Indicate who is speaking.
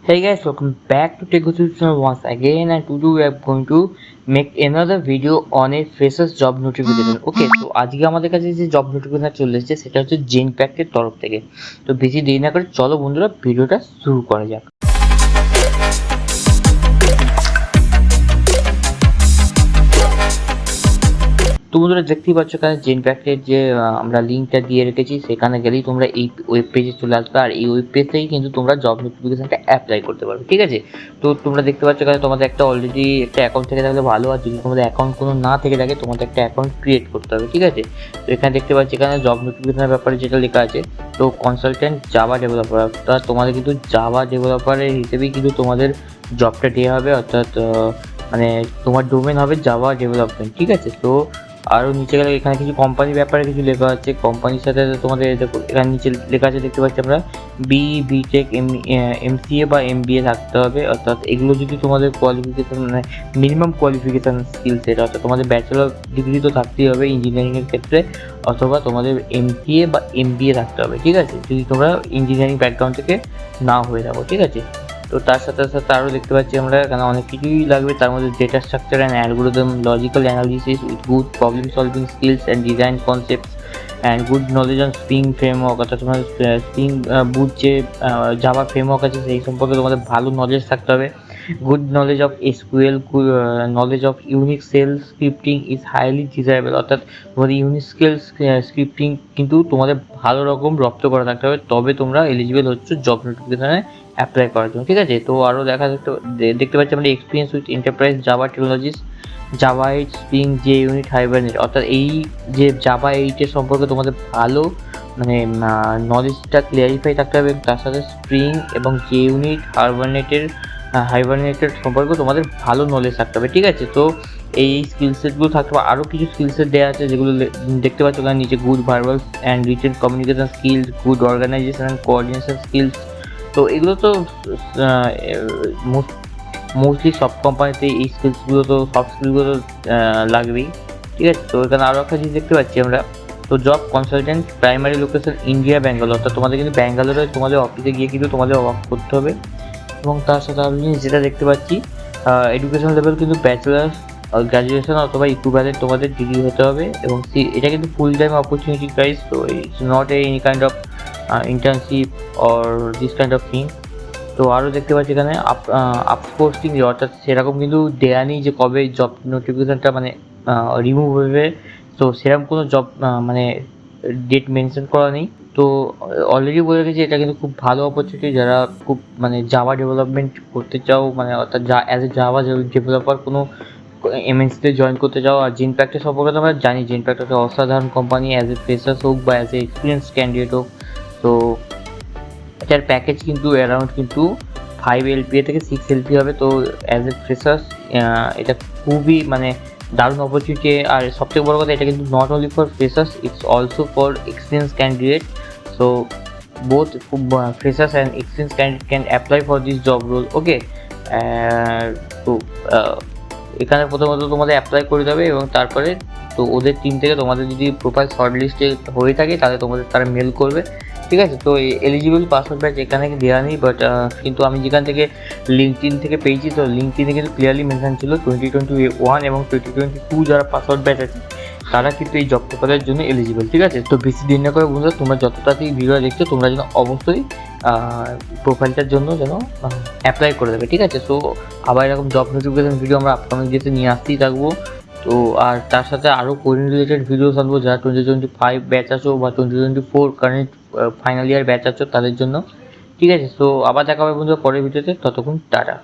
Speaker 1: Hey guys, welcome back to Tech Ghosh channel once again, and today we are going to make another video on a freshers job notification. Okay, so আজকে আমাদের কাছে যে job notification চলে এসেছে সেটা হচ্ছে Genpact এর তরফ থেকে। তো বেশি দেরি না করে চলো বন্ধুরা ভিডিওটা শুরু করা যাক। তো বন্ধুরা দেখতেই পাচ্ছ এখানে জেনপ্যাক্টের যে আমরা লিঙ্কটা দিয়ে রেখেছি, সেখানে গেলেই তোমরা এই ওয়েব পেজে চলে আসবে, আর এই ওয়েব পেজ থেকেই কিন্তু তোমরা জব নোটিফিকেশনটা অ্যাপ্লাই করতে পারবে। ঠিক আছে, তো তোমরা দেখতে পাচ্ছ এখানে তোমাদের একটা অলরেডি একটা অ্যাকাউন্ট থেকে থাকলে ভালো, আর যদি তোমাদের অ্যাকাউন্ট কোনো না থেকে থাকে তোমাদের একটা অ্যাকাউন্ট ক্রিয়েট করতে হবে। ঠিক আছে, তো এখানে দেখতে পাচ্ছি এখানে জব নোটিফিকেশনের ব্যাপারে যেটা লেখা আছে, তো কনসালটেন্ট জাভা ডেভেলপার, অর্থাৎ তোমাদের কিন্তু জাভা ডেভেলপারের হিসেবেই কিন্তু তোমাদের জবটা দেওয়া হবে, অর্থাৎ মানে তোমার ডোমেন হবে জাভা ডেভেলপমেন্ট। ঠিক আছে, তো আরও নিচে গেলে এখানে কিছু কোম্পানির ব্যাপারে কিছু লেখা আছে, কোম্পানির সাথে তোমাদের এখানে নিচে লেখা আছে দেখতে পাচ্ছি আমরা বিটেক এমসিএ বা এমবিএ থাকতে হবে, অর্থাৎ এগুলো যদি তোমাদের কোয়ালিফিকেশান মানে মিনিমাম কোয়ালিফিকেশান স্কিল সেট, অর্থাৎ তোমাদের ব্যাচেলর ডিগ্রি তো থাকতেই হবে ইঞ্জিনিয়ারিংয়ের ক্ষেত্রে, অথবা তোমাদের এমসিএ বা এমবিএ থাকতে হবে। ঠিক আছে, যদি তোমরা ইঞ্জিনিয়ারিং ব্যাকগ্রাউন্ড থেকে না হয়ে থাকো। ঠিক আছে, তো তার সাথে সাথে আরও দেখতে পাচ্ছি আমরা এখানে অনেক কিছুই লাগবে, তার মধ্যে data structure and algorithm, logical analysis with good problem solving skills and design concepts and good knowledge on spring framework, অর্থাৎ তোমার স্প্রিং বুট যে জাভা ফ্রেমওয়ার্ক আছে সেই সম্পর্কে তোমাদের ভালো নলেজ থাকতে হবে। Good knowledge of SQL, knowledge of Unix shell scripting is highly desirable, অর্থাৎ তোমাদের ইউনিক সেল স্ক্রিপ্টিং কিন্তু তোমাদের ভালো রকম রপ্ত করা থাকতে হবে, তবে তোমরা এলিজিবল হচ্ছে জব নোটিফিকেশনে অ্যাপ্লাই করার জন্য। ঠিক আছে, তো আরও দেখতে পাচ্ছি আমরা experience with enterprise Java technologies, Java 8 spring J unit hibernate, অর্থাৎ এই যে জাভা 8-এর সম্পর্কে তোমাদের ভালো মানে নলেজটা ক্লিয়ারিফাই থাকতে হবে, এবং তার সাথে স্প্রিং এবং জে ইউনিট হাইবারনেটের সম্পর্কে তোমাদের ভালো নলেজ থাকতে হবে। ঠিক আছে, তো এই স্কিল সেটগুলো থাকতে হবে। আরও কিছু স্কিল সেট দেওয়া আছে যেগুলো দেখতে পাচ্ছ ওখানে নিচে, good verbal and written communication skills, good organisation and coordination skills. তো এগুলো তো মোস্টলি সব কোম্পানিতে এই স্কিলসগুলো তো সফট স্কিলগুলো তো লাগবেই। ঠিক আছে, তো এখানে আরও একটা জিনিস দেখতে পাচ্ছি আমরা, তো job consultant primary location India Bangalore, অর্থাৎ তোমাদের কিন্তু ব্যাঙ্গালোরে তোমাদের অফিসে গিয়ে কিন্তু তোমাদের ওয়ার্ক করতে হবে। এবং তার সাথে আরও জিনিস যেটা দেখতে পাচ্ছি, এডুকেশন লেভেল কিন্তু ব্যাচেলার গ্র্যাজুয়েশন অথবা ইকুইভ্যালেন্ট তোমাদের ডিগ্রি হতে হবে, এবং এটা কিন্তু ফুল টাইম অপরচুনিটি গাইস, তো it's not any kind of internship or this kind of thing. তো আরও দেখতে পাচ্ছি এখানে আপপোস্টিং, অর্থাৎ সেরকম কিন্তু দেয়া নেই যে কবে জব নোটিফিকেশানটা মানে রিমুভ হবে, তো সেরকম কোনো জব মানে ডেট মেনশন করা নেই। তো অলরেডি বলে রেখেছি এটা কিন্তু খুব ভালো অপরচুনিটি, যারা খুব মানে জাভা ডেভেলপমেন্ট করতে চাও, মানে অর্থাৎ অ্যাজ এ জাভা ডেভেলপার কোনো এমএনসিতে জয়েন করতে চাও। আর জেনপ্যাক্টের সম্পর্কে তো আমরা জানি, জেনপ্যাক্ট একটা অসাধারণ কোম্পানি, অ্যাজ এ ফ্রেশার্স হোক বা অ্যাজ এ এক্সপিরিয়েন্স ক্যান্ডিডেট হোক। তো এটার প্যাকেজ কিন্তু অ্যারাউন্ড কিন্তু 5 LPA থেকে 6 LPA হবে। তো অ্যাজ এ ফ্রেশার্স এটা খুবই মানে দারুণ অপরচুনিটি। আর সবথেকে বড় কথা, এটা কিন্তু not only for freshers, it's also for experience candidate. So both freshers and experienced candidate can apply for this job role. Okay, তো এখানে প্রথমত তোমাদের অ্যাপ্লাই করে দেবে, এবং তারপরে তো ওদের টিম থেকে তোমাদের যদি প্রোফাইল শর্ট লিস্টে হয়ে থাকে তাহলে তোমাদের তারা মেল করবে। ঠিক আছে, তো এলিজিবল পাসওয়ার্ড ব্যাচ এখানে দেওয়া নেই, বাট কিন্তু আমি যেখান থেকে লিঙ্কডইন থেকে পেয়েছি, তো লিঙ্কডইনে কিন্তু ক্লিয়ারলি মেনশন ছিল 2021 এবং 2022 যারা পাসওয়ার্ড ব্যাচ আছে তারা কিন্তু এই জব প্রোফাইলের জন্য এলিজিবল। ঠিক আছে, তো বেশি দিন না করে বন্ধুরা তোমরা যত তাড়াতাড়ি ভিডিও দেখছো তোমরা যেন অবশ্যই প্রোফাইলটার জন্য যেন অ্যাপ্লাই করে দেবে। ঠিক আছে, তো আবার এরকম জব নোটিফিকেশন ভিডিও আমরা আপকামিং ডেতে নিয়ে আসতেই থাকবো। তো আর তার সাথে আরও কোডিং রিলেটেড ভিডিওস আনবো, যারা 2025 ব্যাচ আছো বা 2024 কারেন্ট ফাইনাল ইয়ার ব্যাচ আছো তাদের জন্য। ঠিক আছে, তো আবার দেখা হবে বন্ধুরা পরের ভিডিওতে, ততক্ষণ টাটা।